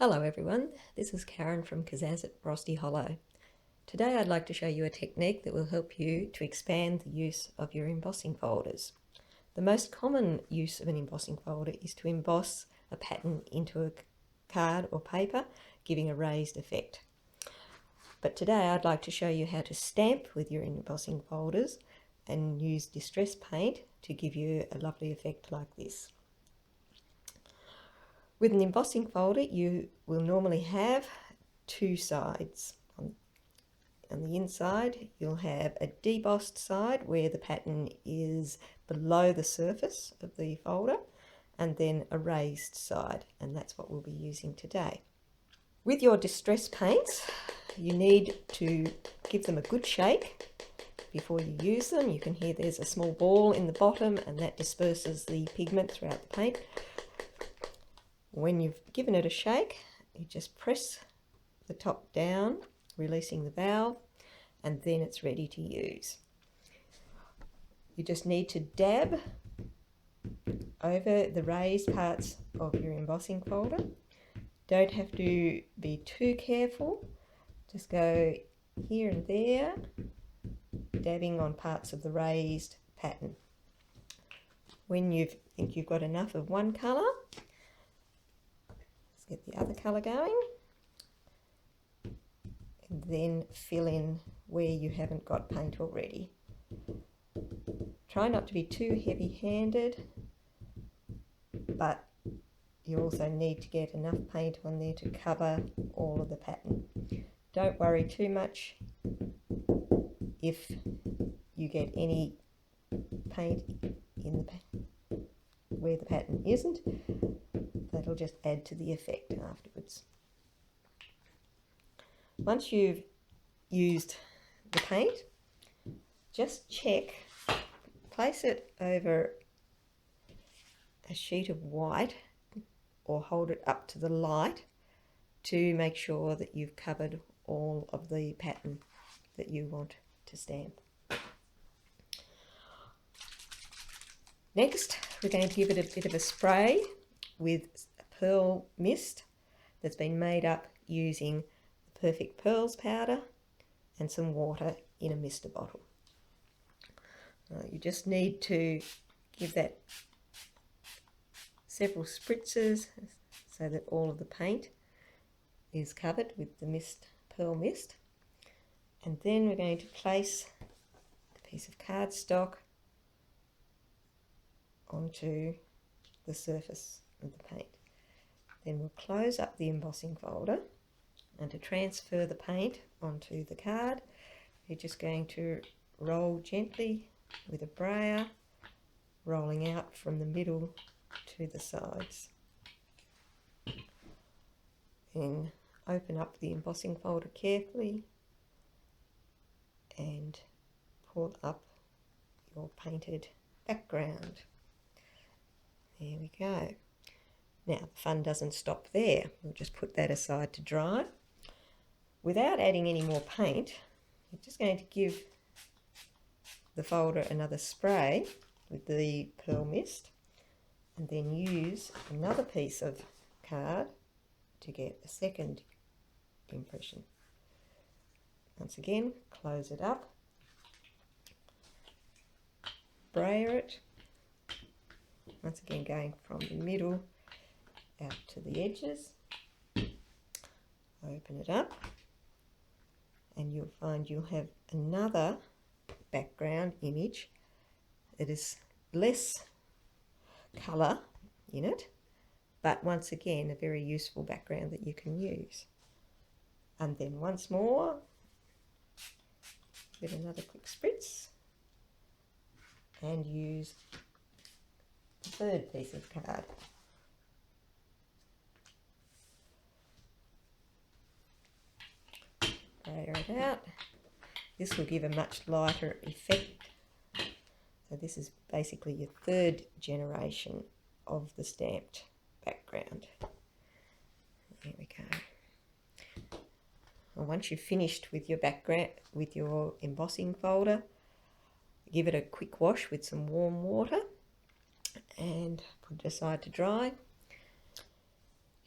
Hello everyone, this is Karen from Kaszazz at Frosty Hollow. Today I'd like to show you a technique that will help you to expand the use of your embossing folders. The most common use of an embossing folder is to emboss a pattern into a card or paper, giving a raised effect. But today I'd like to show you how to stamp with your embossing folders and use distress paint to give you a lovely effect like this. With an embossing folder, you will normally have two sides. On the inside, you'll have a debossed side where the pattern is below the surface of the folder, and then a raised side, and that's what we'll be using today. With your distress paints, you need to give them a good shake before you use them. You can hear there's a small ball in the bottom, and that disperses the pigment throughout the paint. When you've given it a shake, you just press the top down, releasing the valve, and then it's ready to use. You just need to dab over the raised parts of your embossing folder. Don't have to be too careful. Just go here and there, dabbing on parts of the raised pattern. When you think you've got enough of one colour, get the other colour going, and then fill in where you haven't got paint already. Try not to be too heavy-handed, but you also need to get enough paint on there to cover all of the pattern. Don't worry too much if you get any paint in the where the pattern isn't. That'll just add to the effect afterwards. Once you've used the paint, just check, place it over a sheet of white or hold it up to the light to make sure that you've covered all of the pattern that you want to stamp. Next, we're going to give it a bit of a spray with a pearl mist that's been made up using the Perfect Pearls powder and some water in a mister bottle. You just need to give that several spritzes so that all of the paint is covered with the pearl mist. And then we're going to place a piece of cardstock onto the surface of the paint. Then we'll close up the embossing folder, and to transfer the paint onto the card, you're just going to roll gently with a brayer, rolling out from the middle to the sides. Then open up the embossing folder carefully and pull up your painted background. There we go. Now the fun doesn't stop there. We'll just put that aside to dry. Without adding any more paint, you're just going to give the folder another spray with the pearl mist, and then use another piece of card to get a second impression. Once again, close it up, brayer it, once again going from the middle out to the edges. Open it up, and you'll find you'll have another background image that is less colour in it, but once again a very useful background that you can use. And then once more, give another quick spritz and use the third piece of card. Brayer it out. This will give a much lighter effect. So this is basically your third generation of the stamped background. There we go. And once you've finished with your background, with your embossing folder, give it a quick wash with some warm water and put it aside to dry.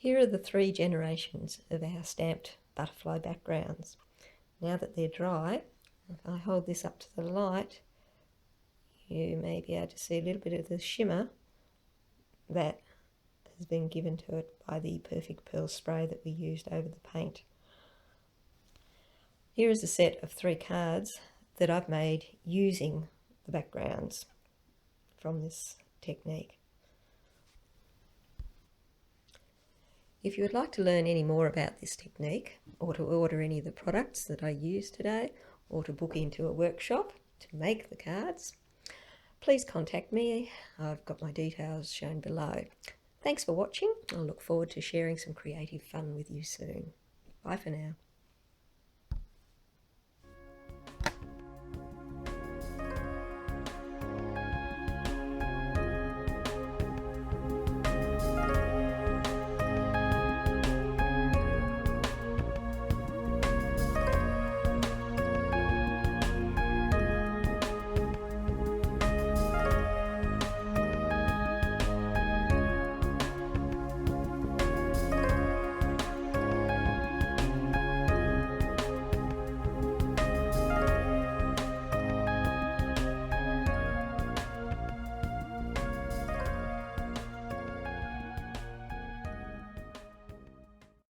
Here are the 3 generations of our stamped butterfly backgrounds. Now that they're dry, if I hold this up to the light, you may be able to see a little bit of the shimmer that has been given to it by the Perfect Pearl spray that we used over the paint. Here is a set of 3 cards that I've made using the backgrounds from this technique. If you would like to learn any more about this technique, or to order any of the products that I used today, or to book into a workshop to make the cards, please contact me. I've got my details shown below. Thanks for watching. I'll look forward to sharing some creative fun with you soon. Bye for now.